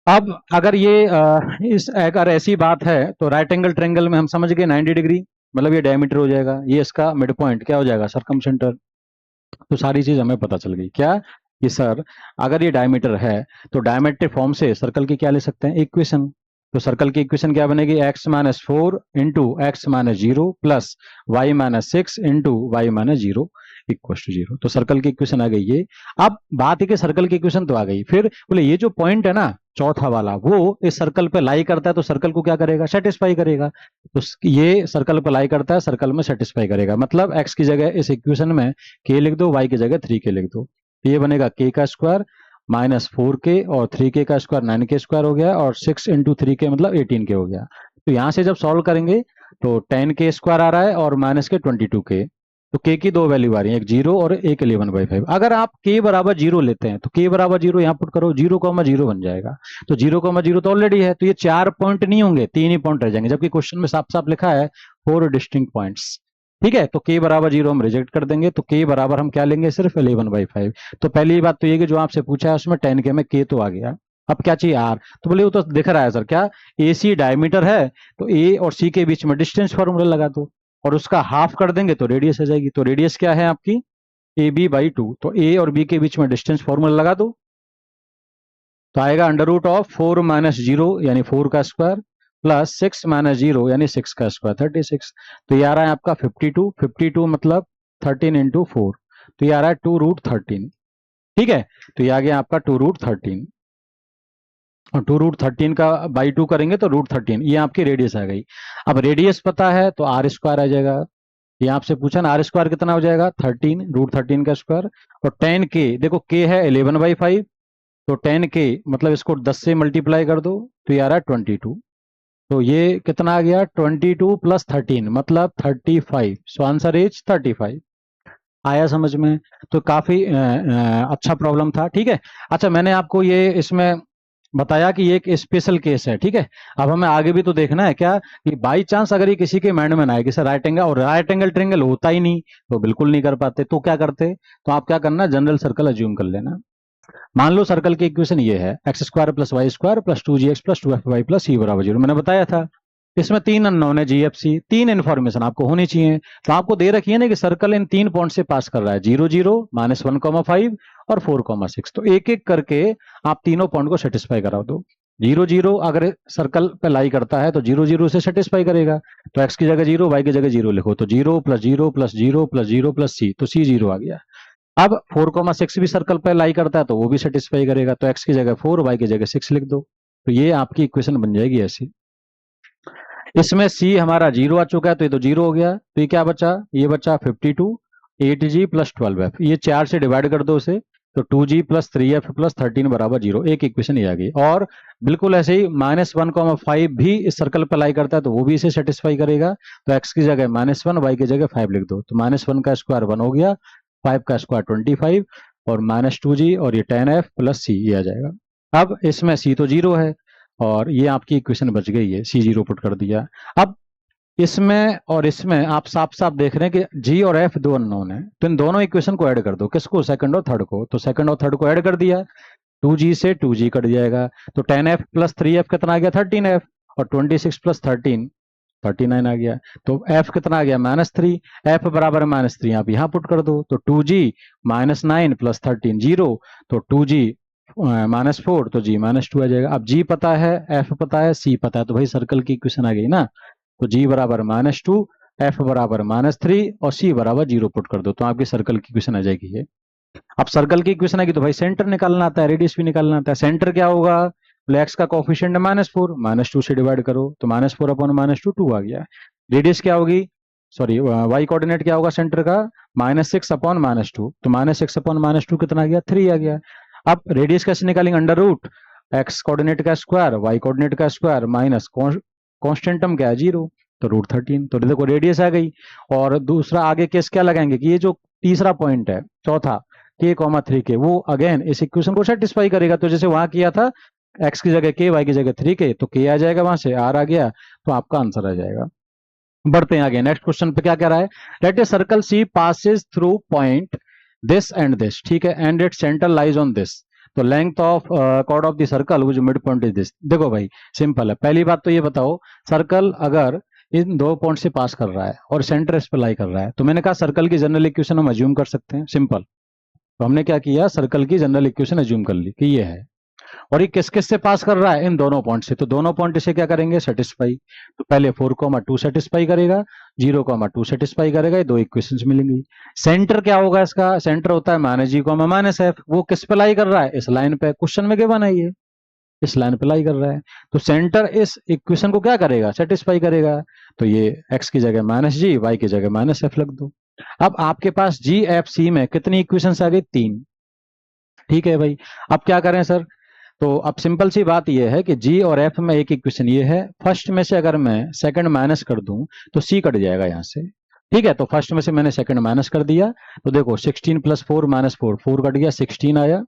अब अगर ये अगर ऐसी बात है, तो राइट एंगल ट्रायंगल में हम समझ गए 90 डिग्री, मतलब ये डायमीटर हो जाएगा, ये इसका मिड पॉइंट क्या हो जाएगा, सरकम सेंटर। तो सारी चीज हमें पता चल गई। क्या कि सर अगर ये डायमीटर है, तो डायमेट्रिक फॉर्म से सर्कल की क्या ले सकते हैं, इक्वेशन। तो सर्कल की इक्वेशन क्या बनेगी, x - 4 into x - 0 plus y - 6 into y - 0 equal to 0। तो सर्कल की इक्वेशन आ गई ये। अब बात है कि सर्कल की इक्वेशन तो आ गई, फिर बोले ये जो पॉइंट है ना चौथा वाला, वो इस सर्कल पे लाई करता है, तो सर्कल को क्या करेगा, सेटिस्फाई करेगा। तो ये सर्कल पे लाई करता है, सर्कल में सेटिस्फाई करेगा, मतलब x की जगह इस इक्वेशन में k लिख दो, y की जगह 3k लिख दो। तो ये बनेगा k का स्क्वायर -4k और 3k का स्क्वायर 9k स्क्वायर हो गया, और 6 इंटू 3k मतलब 18k हो गया। तो यहां से जब सॉल्व करेंगे तो 10k स्क्वायर आ रहा है और माइनस के 22k। तो k की 2 वैल्यू आ रही है, एक 0 और एक 11/5। अगर आप k बराबर 0 लेते हैं, तो k बराबर 0 यहाँ पुट करो, 0,0 बन जाएगा। तो 0,0 तो ऑलरेडी है, तो ये 4 पॉइंट नहीं होंगे, 3 ही पॉइंट रह जाएंगे, जबकि क्वेश्चन में साफ साफ लिखा है 4 डिस्टिंक्ट पॉइंट्स। ठीक है, तो k बराबर 0 हम रिजेक्ट कर देंगे, तो k बराबर हम क्या लेंगे, सिर्फ 11/5। तो पहली बात तो ये कि जो आपसे पूछा है उसमें 10k में k तो आ गया, अब क्या चाहिए r। तो बोले वो तो दिख रहा है सर, क्या ए सी डायमीटर है, तो a और c के बीच में डिस्टेंस फॉर्मूला लगा दो, और उसका हाफ कर देंगे तो रेडियस आ जाएगी। तो रेडियस क्या है आपकी, ए बी बाई 2, तो a और b के बीच में डिस्टेंस फॉर्मूला लगा दो, तो आएगा अंडर रूट ऑफ 4 - 0 यानी 4 का स्क्वायर प्लस 6 - 0 यानी 6 का स्क्वायर 36। तो ये आ रहा है आपका 52, 52 मतलब 13 इंटू 4, तो ये आ रहा है 2√13। ठीक है, तो ये आ गया आपका 2√13, और 2√13 का बाई 2 करेंगे तो √13, ये आपकी रेडियस आ गई। अब रेडियस पता है तो आर स्क्वायर आ जाएगा। ये आपसे पूछा ना, आर स्क्वायर कितना हो जाएगा, 13 √13 का स्क्वायर, और 10k, देखो k है 11/5, तो 10k मतलब इसको 10 से मल्टीप्लाई कर दो, तो ये आ रहा है 22। तो ये कितना आ गया, 22 + 13 मतलब 35। So answer is 35। आया समझ में? तो काफी अच्छा प्रॉब्लम था, ठीक है। अच्छा, मैंने आपको ये इसमें बताया कि ये एक स्पेशल केस है, ठीक है। अब हमें आगे भी तो देखना है क्या, कि बाई चांस अगर ये किसी के माइंड में ना आए कि सर राइट एंगल, और राइट एंगल ट्रायंगल होता ही नहीं, तो बिल्कुल नहीं कर पाते, तो क्या करते, तो आप क्या करना, जनरल सर्कल अज्यूम कर लेना। मान लो सर्कल की इक्वेशन ये है, x square plus Y square plus 2gx plus 2fy plus C बराबर 0। मैंने बताया था इसमें 3 अननोन है, जी एफ सी, 3 इन्फॉर्मेशन आपको होनी चाहिए। तो आपको दे रखी है ना कि सर्कल इन 3 पॉइंट से पास कर रहा है, 0 0, -1,5 और 4,6। तो एक एक करके आप तीनों पॉइंट को सेटिस्फाई करा दो। 0 0 अगर सर्कल पे लाई करता है तो 0 0 से सेटिस्फाई करेगा, तो एक्स की जगह 0, वाई की जगह 0 लिखो, तो 0 प्लस 0 प्लस 0 प्लस 0 प्लस सी, तो सी 0 आ गया। अब 4,6 भी सर्कल पे लाई करता है तो वो भी सेटिस्फाई करेगा, तो एक्स की जगह 4, वाई की जगह 6 लिख दो, तो ये आपकी इक्वेशन बन जाएगी ऐसी। इसमें सी हमारा 0 आ चुका है, तो ये तो 0 हो गया, तो ये क्या बचा, ये बचा 52, 8g प्लस 12f, ये 4 से डिवाइड कर दो उसे, तो 2g प्लस 3f प्लस 13 बराबर 0, एक इक्वेशन ये आ गई। और बिल्कुल ऐसे ही -1,5 भी इस सर्कल पर लाई करता है तो वो भी इसे सेटिस्फाई करेगा, तो x की जगह -1, y की जगह 5 लिख दो, तो -1 का स्क्वायर 1 हो गया, 5 का स्क्वायर 25, और -2g और ये 10f प्लस c ये आ जाएगा। अब इसमें c तो 0 है, और ये आपकी इक्वेशन बच गई है, सी 0 पुट कर दिया। अब इसमें और इसमें आप साफ साफ देख रहे हैं कि जी और एफ दो अननोन है, तो इन दोनों इक्वेशन को ऐड कर दो, किसको, सेकंड और थर्ड को, तो सेकंड और थर्ड को ऐड कर दिया, 2g से 2g कट जाएगा, तो 10f प्लस 3f कितना आ गया, 13f, और 26 प्लस 13 39 आ गया, तो f कितना आ गया, -3, f बराबर -3 आप यहाँ पुट कर दो, तो 2g -9 प्लस 13 0, तो 2g -4, तो g -2 आ जाएगा। अब g पता है, f पता है, c पता है, तो भाई सर्कल की इक्वेशन आ गई ना, तो g बराबर -2, f बराबर -3 और c बराबर 0 पुट कर दो, तो आपकी सर्कल की इक्वेशन आ जाएगी ये। अब सर्कल की इक्वेशन आएगी तो भाई सेंटर निकालना आता है, रेडियस भी निकालना आता है। सेंटर क्या होगा, एक्स का कोफिशिएंट -4, -2 से डिवाइड करो, तो -4 अपॉन -2 2 आ गया। रेडियस क्या होगी, सॉरी वाई कोऑर्डिनेट क्या होगा सेंटर का, -6 अपॉन -2, तो -6 अपॉन -2 कितना आ गया, 3 आ गया। अब रेडियस कैसे निकालेंगे, अंडर रूट एक्स कोऑर्डिनेट का स्क्वायर वाई कोऑर्डिनेट का स्क्वायर माइनस कांस्टेंट टर्म क्या है 0, तो √13, तो देखो रेडियस आ गई। और दूसरा आगे केस क्या लगाएंगे कि ये जो तीसरा पॉइंट है, चौथा k,3k, वो अगेन इस इक्वेशन को सेटिस्फाई करेगा, तो जैसे वहां किया था, x की जगह k, y की जगह 3k, तो k आ जाएगा, वहां से r आ गया, तो आपका आंसर आ जाएगा। बढ़ते हैं आगे, नेक्स्ट क्वेश्चन पे क्या कह रहा है, let a circle C passes through point this and this, ठीक है, and its centre lies on this, तो length of chord of the circle which mid point is this. देखो भाई सिंपल है, पहली बात तो ये बताओ, सर्कल अगर इन दो पॉइंट से पास कर रहा है और सेंटर इस पर लाई कर रहा है, तो मैंने कहा सर्कल की जनरल इक्वेशन हम अज्यूम कर सकते हैं, सिंपल। तो हमने क्या किया, सर्कल की जनरल इक्वेशन अज्यूम कर ली कि ये है, और ये किस किस से पास कर रहा है, इन दोनों पॉइंट से, तो दोनों पॉइंट से क्या करेंगे, सेटिस्फाई। तो पहले 4,2 सेटिस्फाई करेगा, 0,2 सेटिस्फाई करेगा, ये दो इक्वेशंस मिलेंगी। सेंटर क्या होगा इसका, सेंटर होता है -g,-f, वो किस पे लाई कर रहा है, इस लाइन पे, क्वेश्चन में गिवन है ये, इस लाइन पे लाई कर रहा है, तो सेंटर इस इक्वेशन को क्या करेगा, सेटिस्फाई करेगा, तो ये x की जगह -g, y की जगह -f लग दो। अब आपके पास जी एफ सी में कितनी इक्वेशंस आ गई, 3, ठीक है भाई। अब क्या करें सर, तो अब सिंपल सी बात यह है कि जी और एफ में एक इक्वेशन ये है, फर्स्ट में से अगर मैं सेकंड माइनस कर दूं तो सी कट जाएगा यहां से, ठीक है। तो फर्स्ट में से मैंने सेकंड माइनस कर दिया, तो देखो 16 प्लस 4 -4, 4 कट गया, 16 आया,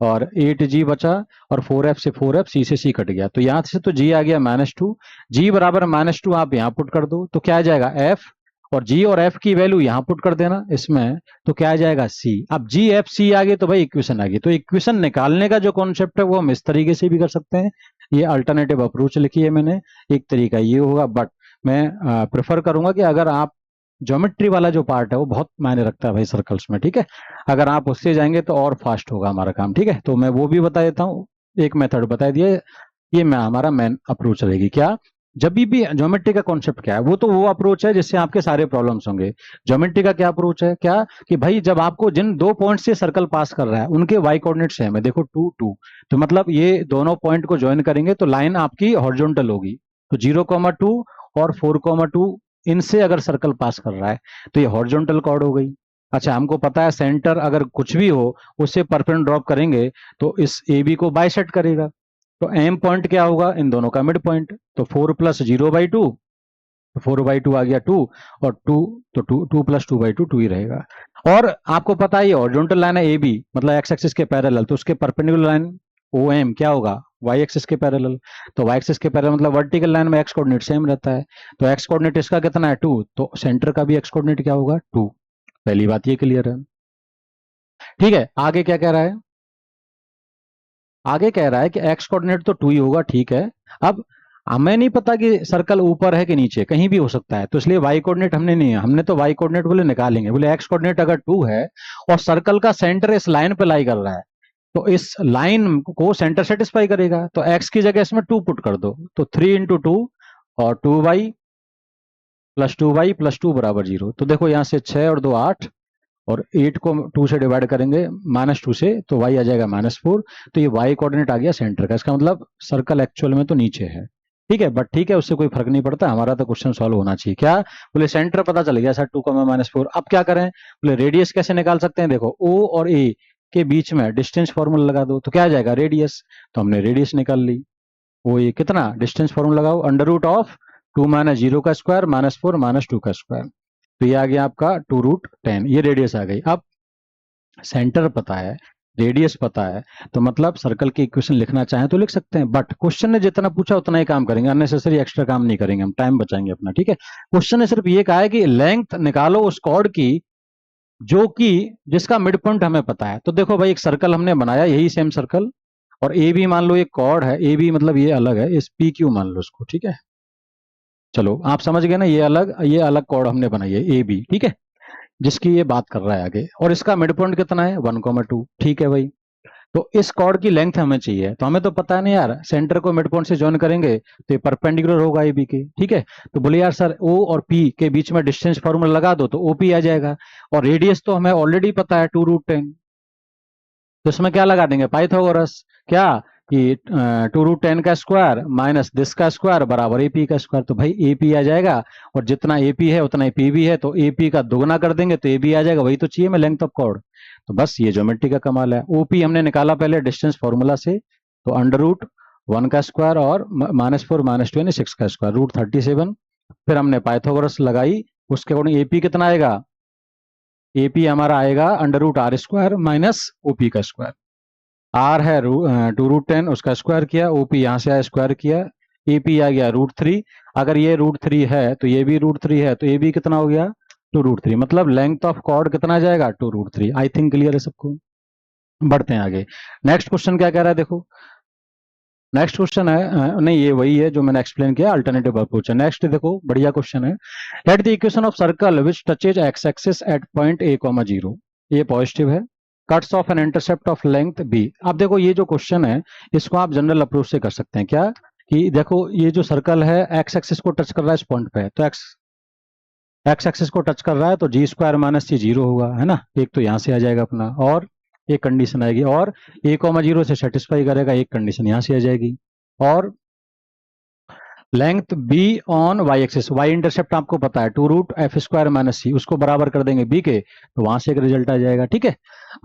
और 8g बचा, और 4f से 4f, c से c कट गया, तो यहां से तो g आ गया -2, g बराबर -2 आप यहां पुट कर दो, तो क्या आ जाएगा f, और g और f की वैल्यू यहां पुट कर देना इसमें, तो क्या आ जाएगा c। अब g f c आ गए तो भाई इक्वेशन आ गई, तो इक्वेशन निकालने का जो कॉन्सेप्ट है वो हम इस तरीके से भी कर सकते हैं, ये अल्टरनेटिव अप्रोच लिखी है मैंने, एक तरीका ये होगा, बट मैं प्रेफर करूंगा कि अगर आप ज्योमेट्री वाला जो पार्ट है वो बहुत मायने रखता है भाई सर्कल्स में, ठीक है, अगर आप उससे जाएंगे तो और फास्ट होगा हमारा काम, ठीक है। तो मैं वो भी बता देता हूँ, एक मेथड बता दिया, ये मैं हमारा मेन अप्रोच रहेगी। क्या, जब भी ज्योमेट्री का कॉन्सेप्ट क्या है, वो तो वो अप्रोच है जिससे आपके सारे प्रॉब्लम्स होंगे। ज्योमेट्री का क्या अप्रोच है, क्या कि भाई जब आपको जिन दो पॉइंट से सर्कल पास कर रहा है उनके वाई कोऑर्डिनेट सेम है, देखो 2 2, तो मतलब ये दोनों पॉइंट को ज्वाइन करेंगे तो लाइन आपकी हॉरिजॉन्टल होगी, तो 0,2 और 4,2 इनसे अगर सर्कल पास कर रहा है तो ये हॉरिजॉन्टल कॉर्ड हो गई। अच्छा, हमको पता है सेंटर अगर कुछ भी हो उससे परपेंडिकुलर ड्रॉप करेंगे तो इस ए बी को बाइसेक्ट करेगा, तो एम पॉइंट क्या होगा, इन दोनों का मिड पॉइंट, तो 4 + 0/2, तो 4/2 आ गया 2, और 2 तो 2 प्लस 2/2 2 ही रहेगा। और आपको पता है ये हॉरिजॉन्टल लाइन है ए बी, मतलब एक्स एक्सिस के पैरेलल, तो उसके परपेंडिकुलर लाइन ओ एम क्या होगा, वाई एक्सिस के पैरेलल। तो वाई एक्सिस के पैरेलल मतलब वर्टिकल लाइन में एक्स कोऑर्डिनेट सेम रहता है। तो एक्स कोऑर्डिनेट इसका कितना है 2, तो सेंटर का भी एक्स कोऑर्डिनेट क्या होगा 2। पहली बात ये क्लियर है। ठीक है, आगे क्या कह रहा है, आगे कह रहा है कि एक्स कोऑर्डिनेट तो 2 ही होगा, ठीक है। अब हमें नहीं पता कि सर्कल ऊपर है कि नीचे, कहीं भी हो सकता है, तो इसलिए वाई कोऑर्डिनेट हमने नहीं है, हमने तो वाई कोऑर्डिनेट बोले निकालेंगे। बोले एक्स कोऑर्डिनेट अगर 2 है और सर्कल का सेंटर इस लाइन पे लाई कर रहा है, तो इस लाइन को सेंटर सेटिस्फाई करेगा, तो एक्स की जगह इसमें 2 पुट कर दो, तो 3 × 2 और 2y प्लस 2y प्लस 2 बराबर 0। तो देखो यहाँ से 6 और 2 8, और 8 को 2 से डिवाइड करेंगे -2 से, तो y आ जाएगा -4। तो ये y कोऑर्डिनेट आ गया सेंटर का, इसका मतलब सर्कल एक्चुअल में तो नीचे है। ठीक है, बट ठीक है, उससे कोई फर्क नहीं पड़ता, हमारा तो क्वेश्चन सॉल्व होना चाहिए। क्या बोले, सेंटर पता चल गया सर 2, -4। अब क्या करें, बोले रेडियस कैसे निकाल सकते हैं। देखो O और A के बीच में डिस्टेंस फॉर्मूला लगा दो, तो क्या आ जाएगा रेडियस। तो हमने रेडियस निकाल ली। वो ये कितना डिस्टेंस फॉर्मूला लगाओ, √2 - 0 का स्क्वायर -4 -2 का स्क्वायर। तो ये आ गया आपका 2√10, ये रेडियस आ गई। अब सेंटर पता है, रेडियस पता है, तो मतलब सर्कल की इक्वेशन लिखना चाहें तो लिख सकते हैं, बट क्वेश्चन ने जितना पूछा उतना ही काम करेंगे, अननेसेसरी एक्स्ट्रा काम नहीं करेंगे, हम टाइम बचाएंगे अपना। ठीक है, क्वेश्चन ने सिर्फ ये कहा है कि लेंथ निकालो उस कॉर्ड की जो कि जिसका मिड पॉइंट हमें पता है। तो देखो भाई, एक सर्कल हमने बनाया, यही सेम सर्कल, और ए बी मान लो एक कॉर्ड है, ए बी मतलब ये अलग है, इस पी क्यू मान लो उसको। ठीक है, चलो आप समझ गए ना, ये अलग कॉर्ड हमने बनाई है ए बी, ठीक है, जिसकी ये बात कर रहा है आगे, और इसका मिड पॉइंट कितना है 1,2। ठीक है भाई, तो इस कॉर्ड की लेंथ हमें चाहिए, तो हमें तो पता है नहीं यार, सेंटर को मिड पॉइंट से ज्वाइन करेंगे तो ये परपेंडिकुलर होगा ए बी के। ठीक है, तो बोले यार सर ओ और पी के बीच में डिस्टेंस फॉर्मूला लगा दो, तो ओपी आ जाएगा, और रेडियस तो हमें ऑलरेडी पता है 2√10, तो इसमें क्या लगा देंगे पाइथागोरस, क्या कि 2√10 का स्क्वायर माइनस दिस का स्क्वायर बराबर एपी का स्क्वायर। तो भाई एपी आ जाएगा, और जितना एपी है उतना पी भी है, तो एपी का दुगना कर देंगे तो एबी आ जाएगा, वही तो चाहिए मैं लेंथ ऑफ कॉर्ड। तो बस ये ज्योमेट्री का कमाल है। ओपी हमने निकाला पहले डिस्टेंस फॉर्मूला से, तो √1 का स्क्वायर और -4 -2 यानी 6 का स्क्वायर √37। फिर हमने पाइथागोरस लगाई, उसके अकॉर्डिंग एपी कितना आएगा, एपी हमारा आएगा √r² माइनस ओपी का स्क्वायर। आर है 2√10, उसका स्क्वायर किया, ओपी यहां से आया स्क्वायर किया, एपी आ गया √3। अगर ये √3 है तो ये भी √3 है, तो ये भी कितना हो गया 2√3, मतलब लेंथ ऑफ कॉर्ड कितना आ जाएगा 2√3। आई थिंक क्लियर है सबको, बढ़ते हैं आगे। नेक्स्ट क्वेश्चन क्या कह रहा है, देखो नेक्स्ट क्वेश्चन है, नहीं ये वही है जो मैंने एक्सप्लेन किया, अल्टरनेटिव अप्रोच है। नेक्स्ट देखो, बढ़िया क्वेश्चन है, let the equation of circle which touches x axis at point a, 0, ये पॉजिटिव है, cuts off an intercept of length b। अब देखो ये जो क्वेश्चन है इसको आप जनरल अप्रोच से कर सकते हैं। क्या कि देखो ये जो सर्कल है एक्स एक्सिस को टच कर रहा है इस पॉइंट पे, तो एक्स एक्सिस को टच कर रहा है, तो g² - c 0 होगा, है ना, एक तो यहां से आ जाएगा अपना, और एक कंडीशन आएगी, और a, 0 से सेटिस्फाई करेगा, एक कंडीशन यहां से आ जाएगी, और length b on y axis, y intercept आपको पता है 2√f² - c, उसको बराबर कर देंगे b के, तो वहां से एक रिजल्ट आ जाएगा। ठीक है,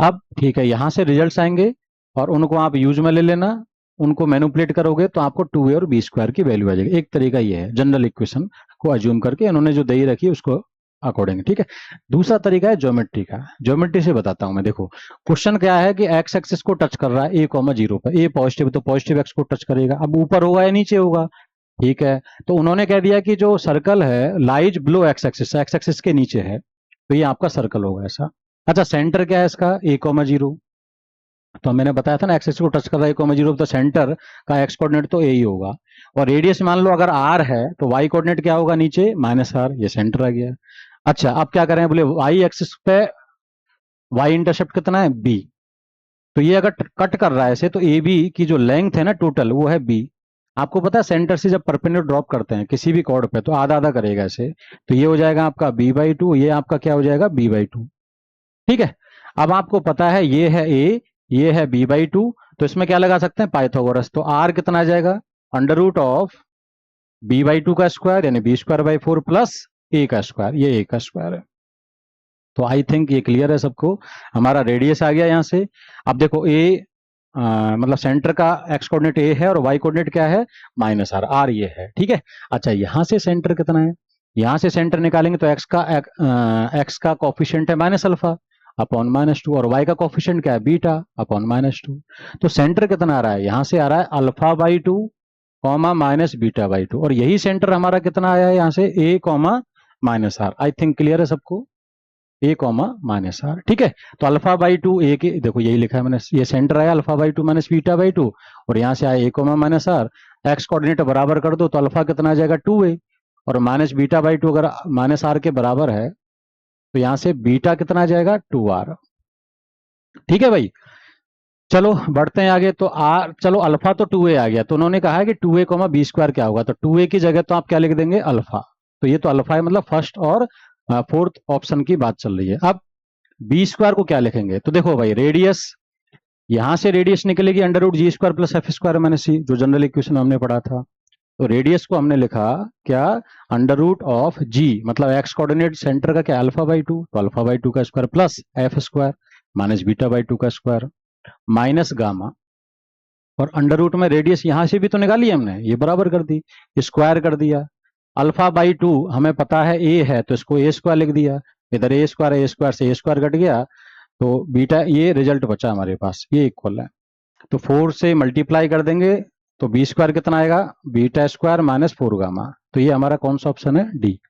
अब ठीक है, यहां से रिजल्ट्स आएंगे और उनको आप यूज में ले लेना, उनको मैनिपुलेट करोगे तो आपको 2a और b² की वैल्यू आ जाएगी। एक तरीका ये है जनरल इक्वेशन को अज्यूम करके इन्होंने जो दे रखी है उसको अकॉर्डिंग। ठीक है, दूसरा तरीका है ज्योमेट्री का, ज्योमेट्री से बताता हूं मैं। देखो क्वेश्चन क्या है कि एक्स एक्सिस को टच कर रहा है a, 0 पर, a पॉजिटिव तो पॉजिटिव एक्स को टच करेगा, अब ऊपर होगा या नीचे होगा। ठीक है, तो उन्होंने कह दिया कि जो सर्कल है lies below x axis, x axis के नीचे है, तो ये आपका सर्कल होगा ऐसा। अच्छा सेंटर क्या है इसका a, 0, तो मैंने बताया था ना एक्स एक्सिस को टच कर रहा है a, 0, तो सेंटर का एक्स कोऑर्डिनेट तो a ही होगा, और रेडियस मान लो अगर r है तो y कोऑर्डिनेट क्या होगा नीचे -r, ये सेंटर आ गया। अच्छा अब क्या करें, बोले y एक्सिस पे y इंटरसेप्ट कितना है b, तो ये अगर कट कर रहा है ऐसे, तो ए बी की जो लेंथ है ना टोटल वो है b। आपको पता है सेंटर से जब परपेंडिकुलर ड्रॉप करते हैं किसी भी कॉर्ड पे तो आधा आधा करेगा ऐसे, तो ये हो जाएगा आपका b/2, ये आपका क्या हो जाएगा b/2। ठीक है, अब आपको पता है ये है a, ये है b/2, तो इसमें क्या लगा सकते हैं पाइथागोरस, तो r कितना आ जाएगा √b/2 का स्क्वायर यानी b²/4 प्लस a का स्क्वायर, ये a का स्क्वायर है। तो आई थिंक ये क्लियर है सबको, हमारा रेडियस आ गया यहां से। अब देखो a मतलब सेंटर का एक्स कोऑर्डिनेट a है और y कोऑर्डिनेट क्या है -r, r ये है। ठीक है, अच्छा यहां से सेंटर कितना है, यहां से सेंटर निकालेंगे तो एक्स का कोफिशिएंट है माइनस अल्फा अपॉन -2 और y का कोफिशिएंट क्या है बीटा अपॉन -2। तो सेंटर कितना आ रहा है, यहां से आ रहा है alpha by 2 comma minus beta by 2 और यही सेंटर हमारा कितना आया है यहाँ से a comma minus r. I think clear है सबको, a कॉमा माइनस आर। ठीक है, तो अल्फा बाई 2 a के देखो यही लिखा है मैंने, ये सेंटर आया alpha by 2 minus beta by 2 और यहाँ से आया a comma minus r. X coordinate बराबर कर दो तो अल्फा कितना आ जाएगा 2a और माइनस बीटा बाई 2 अगर माइनस आर के बराबर है तो यहां से बीटा कितना आ जाएगा 2r। ठीक है भाई, चलो बढ़ते हैं आगे। तो आर, चलो अल्फा तो 2a आ गया, तो उन्होंने कहा है कि 2a कॉमा बी स्क्वायर क्या होगा, तो 2a की जगह तो आप क्या लिख देंगे अल्फा। तो ये तो अल्फा है, मतलब फर्स्ट और फोर्थ ऑप्शन की बात चल रही है। अब बी स्क्वायर को क्या लिखेंगे, तो देखो भाई रेडियस, यहां से रेडियस निकलेगी under root G square plus F square minus C, जो जनरल इक्वेशन हमने पढ़ा था। तो रेडियस को हमने लिखा क्या अंडर रूट ऑफ जी, मतलब एक्स कोऑर्डिनेट सेंटर का क्या अल्फा बाई 2, तो अल्फा बाई 2 का square plus F square minus beta by 2 का स्क्वायर माइनस गामा, और अंडर रूट में रेडियस यहां से भी तो निकाली हमने, ये बराबर कर दी, स्क्वायर कर दिया। अल्फा बाई 2 हमें पता है ए है तो इसको ए स्क्वायर लिख दिया, इधर ए स्क्वायर से ए स्क्वायर कट गया तो बीटा, ये रिजल्ट बचा हमारे पास, ये इक्वल है। तो 4 से मल्टीप्लाई कर देंगे तो बी स्क्वायर कितना आएगा बीटा स्क्वायर माइनस 4 गामा। तो ये हमारा कौन सा ऑप्शन है डी।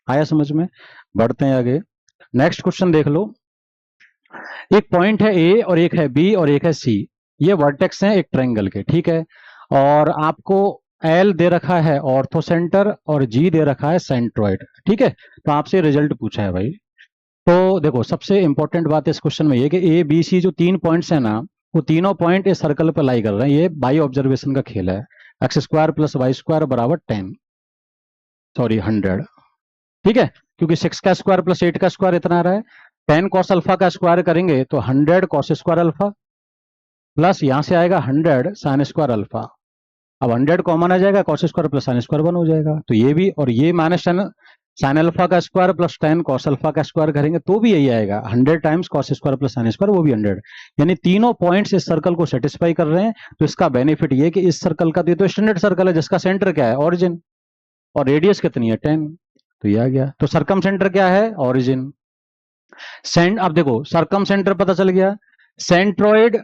आया समझ में, बढ़ते हैं आगे। नेक्स्ट क्वेश्चन देख लो, एक पॉइंट है ए और एक है बी और एक है सी, ये वर्टेक्स हैं एक ट्रायंगल के। ठीक है, और आपको एल दे रखा है ऑर्थो सेंटर और जी दे रखा है सेंट्रोइड। ठीक है, तो आपसे रिजल्ट पूछा है भाई। तो देखो सबसे इंपॉर्टेंट बात इस क्वेश्चन में ये कि ए बी सी जो 3 पॉइंट्स है ना, वो तीनों पॉइंट इस सर्कल पर लाई कर रहे हैं। ये बाई ऑब्जर्वेशन का खेल है। X square plus Y square बराबर 100। ठीक है, क्योंकि 6 का स्क्वायर प्लस 8 का स्क्वायर इतना आ रहा है। 10 कॉस अल्फा का स्क्वायर करेंगे तो 100 कॉस स्क्वायर अल्फा प्लस यहां से आएगा 100 साइन स्क्वायर अल्फा। अब 100 कॉमन आ जाएगा, cos square plus sine square 1 हो जाएगा। तो ये भी, और ये माइनस साइन अल्फा का स्क्वायर प्लस 10 कॉस अल्फा का स्क्वायर करेंगे तो भी यही आएगा, 100 times cos square plus sine square, वो भी 100। यानी तीनों पॉइंट्स इस सर्कल को सेटिस्फाई कर रहे हैं। तो इसका बेनिफिट ये कि इस सर्कल का तो स्टैंडर्ड सर्कल है जिसका सेंटर क्या है ऑरिजिन, और रेडियस कितनी है 10, तो ये आ गया। तो सरकम सेंटर क्या है ऑरिजिन। अब देखो सरकम सेंटर पता चल गया, सेंट्रोइड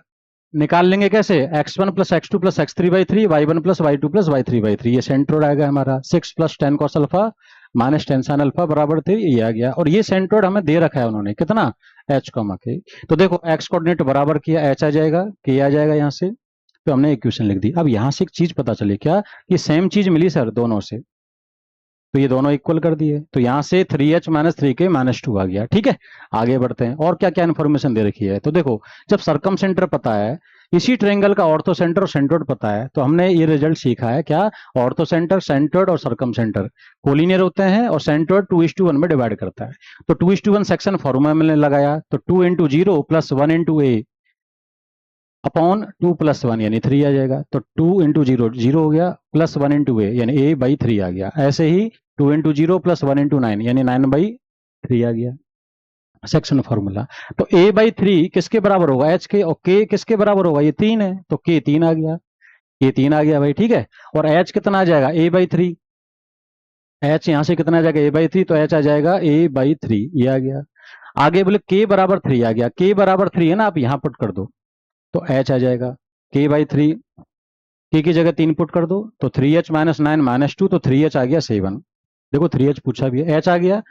निकाल लेंगे कैसे, x1 plus x two plus x three by three, y one plus y two plus y three by three, ये सेंट्रोइड आएगा हमारा। 6 plus 10 cos alpha minus 10 sine alpha बराबर 3, ये आ गया। और ये सेंट्रोइड हमें दे रखा है उन्होंने कितना h कॉमा के, तो देखो x कोऑर्डिनेट बराबर किया, h आ जाएगा, k आ जाएगा यहाँ से, तो हमने इक्वेशन लिख दी। अब यहाँ से एक चीज पता चली क्या, कि सेम चीज मिली सर दोनों से, तो ये दोनों इक्वल कर दिए, तो यहां से 3h माइनस 3k माइनस 2 आ गया। ठीक है, आगे बढ़ते हैं। और क्या क्या इन्फॉर्मेशन दे रखी है, तो देखो जब सरकम सेंटर पता है, इसी ट्रायंगल का ऑर्थो सेंटर और सेंट्रोइड पता है, तो हमने ये रिजल्ट सीखा है क्या, ऑर्थो सेंटर, सेंट्रोइड और सरकम सेंटर कोलिनियर होते हैं और सेंट्रोइड 2:1 में डिवाइड करता है। तो 2:1 सेक्शन फॉर्मूला में लगाया, तो 2 इंटू 0 प्लस 1 इंटू ए अपॉन 2 प्लस 1 यानी 3 आ जाएगा। तो 2 इंटू 0 0 हो गया, प्लस 1 इंटू ए यानी ए बाई 3 आ गया। ऐसे ही 2 इंटू 0 प्लस 1 इंटू 9 यानी 9 बाई 3 आ गया सेक्शन फॉर्मूला। तो a बाई 3 किसके बराबर होगा h के, और k किसके बराबर होगा, ये 3 है तो k 3 आ गया, ये 3 आ गया भाई। ठीक है, और h कितना आ जाएगा a बाई 3, h यहां से कितना आ जाएगा a बाई 3, तो h आ जाएगा a बाई 3, ये आ गया। आगे बोले k बराबर 3 आ गया, k बराबर 3 है ना, आप यहां पुट कर दो तो h आ जाएगा k बाई 3, k की जगह 3 पुट कर दो तो 3h माइनस 9 माइनस 2, तो 3h आ गया 7। देखो 3h पूछा भी है, h आ गया,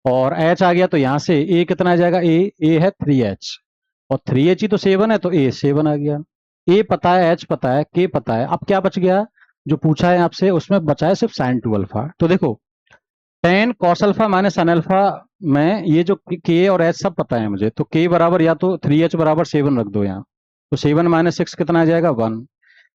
और h आ गया तो यहां से a कितना आ जाएगा, a है 3h, और 3h ही तो 7 है तो a 7 आ गया। a पता है, h पता है, k पता है। अब क्या बच गया, जो पूछा है आपसे उसमें बचा है सिर्फ साइन 2 अल्फा। तो देखो 10 cos alpha minus sine alpha में ये जो k और h सब पता है मुझे, तो k बराबर या तो 3h बराबर 7 रख दो यहाँ, तो 7 माइनस 6 कितना आ जाएगा 1।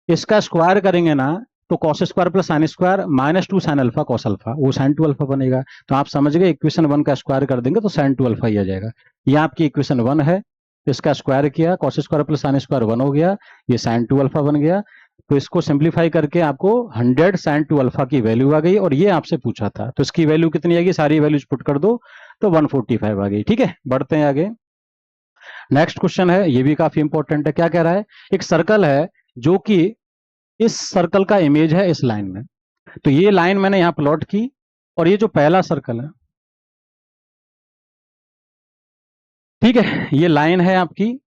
इसका स्क्वायर करेंगे ना तो cos square plus sine square minus 2 sine alpha cos alpha, वो साइन 2 अल्फा बनेगा। तो आप समझ गए, इक्वेशन 1 का स्क्वायर कर देंगे तो साइन 2 अल्फा ही आ जाएगा। ये आपकी इक्वेशन 1 है, इसका स्क्वायर किया, cos square plus sine square 1 हो गया, ये साइन 2 अल्फा बन गया। तो इसको सिंप्लीफाई करके आपको 100 साइन 2 अल्फा की वैल्यू आ गई, और ये आपसे पूछा था, तो इसकी वैल्यू कितनी आएगी, सारी वैल्यूज पुट कर दो तो 145 आ गई। ठीक है, बढ़ते हैं आगे। नेक्स्ट क्वेश्चन है, ये भी काफी इंपॉर्टेंट है। क्या कह रहा है, एक सर्कल है जो कि इस सर्कल का इमेज है इस लाइन में, तो ये लाइन मैंने यहां प्लॉट की और ये जो पहला सर्कल है, ठीक है, ये लाइन है आपकी,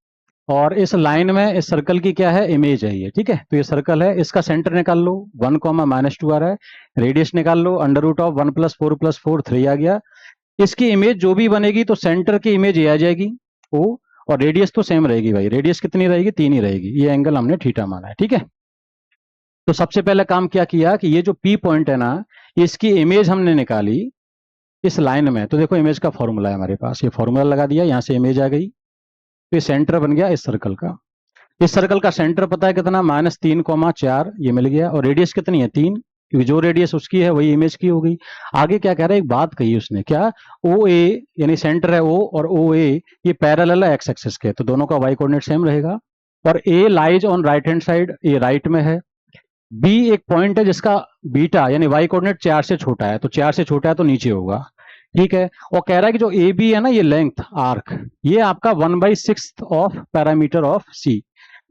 और इस लाइन में इस सर्कल की क्या है, इमेज है ये, ठीक है। तो ये सर्कल है, इसका सेंटर निकाल लो, 1, -2 आ रहा है, रेडियस निकाल लो, √1 + 4 + 4 3 आ गया। इसकी इमेज जो भी बनेगी तो सेंटर की इमेज ये आ जाएगी ओ, और रेडियस तो सेम रहेगी भाई, रेडियस कितनी रहेगी, 3 ही रहेगी। ये एंगल हमने थीटा माना है, ठीक है। तो सबसे पहले काम क्या किया कि ये जो पी पॉइंट है ना, इसकी इमेज हमने निकाली इस लाइन में। तो देखो इमेज का फॉर्मूला है हमारे पास, ये फॉर्मूला लगा दिया, यहां से इमेज आ गई, तो ये सेंटर बन गया इस सर्कल का। इस सर्कल का सेंटर पता है कितना, -3, 4 ये मिल गया, और रेडियस कितनी है, 3, क्योंकि जो रेडियस उसकी है वही इमेज की हो गई। आगे क्या कह रहा है, एक बात कही उसने, क्या, ओ ए यानी सेंटर है ओ और ओ ए ये पैरेलल है एक्स एक्सिस के, तो दोनों का वाई कोऑर्डिनेट सेम रहेगा। और A lies on right hand side, ये राइट में है। बी एक पॉइंट है जिसका बीटा यानी वाई कोऑर्डिनेट 4 से छोटा है, तो 4 से छोटा है तो नीचे होगा, ठीक है। और कह रहा है कि जो ए बी है ना, ये लेंथ आर्क, ये आपका 1/6 ऑफ पैरामीटर ऑफ सी।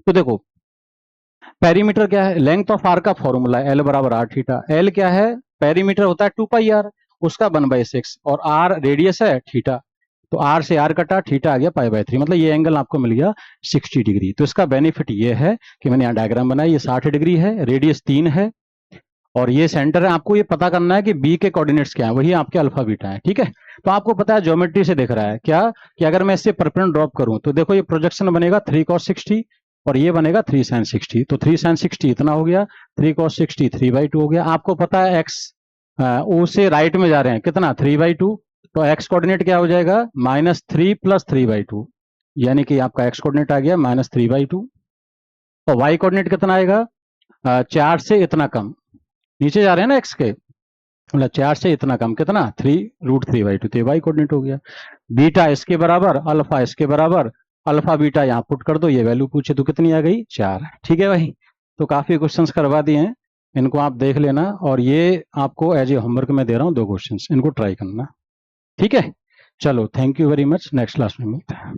तो देखो पेरीमीटर क्या है, लेंथ ऑफ आर का फॉर्मूला है L = r थीटा। L क्या है, पेरीमीटर होता है 2πr, उसका 1/6, और r रेडियस है थीटा, तो r से r कटा, थीटा आ गया π/3, मतलब ये एंगल आपको मिल गया 60 डिग्री। तो इसका बेनिफिट ये है कि मैंने यहाँ डायग्राम बनाया, ये 60 डिग्री है, रेडियस 3 है, और ये सेंटर है। आपको ये पता करना है कि बी के कोऑर्डिनेट्स क्या है, वही आपके अल्फा बीटा है, ठीक है। तो आपको पता है ज्योमेट्री से दिख रहा है क्या, कि अगर मैं इससे परपेंडिकुलर ड्रॉप करूं तो देखो ये प्रोजेक्शन बनेगा 3 cos 60 और ये बनेगा 3 sin 60, तो 3 sin 60 इतना हो गया, 3 cos 60 3/2 हो गया। आपको पता है एक्स ओ से राइट में जा रहे हैं, कितना, 3/2, तो एक्स कोऑर्डिनेट क्या हो जाएगा, -3 + 3/2, यानी कि आपका एक्स कोऑर्डिनेट आ गया -3/2, और वाई कोऑर्डिनेट कितना आएगा, 4 से इतना कम, नीचे जा रहे हैं ना एक्स के, मतलब 4 से इतना कम, कितना, 3√3/2, तो वाई कोऑर्डिनेट हो गया। बीटा इसके बराबर, अल्फा इसके बराबर, अल्फा बीटा यहाँ पुट कर दो, ये वैल्यू पूछे तो कितनी आ गई, 4, ठीक है भाई। तो काफी क्वेश्चंस करवा दिए हैं, इनको आप देख लेना, और ये आपको एज ए होमवर्क में दे रहा हूँ 2 क्वेश्चंस, इनको ट्राई करना, ठीक है। चलो thank you very much, next class में मिलते हैं।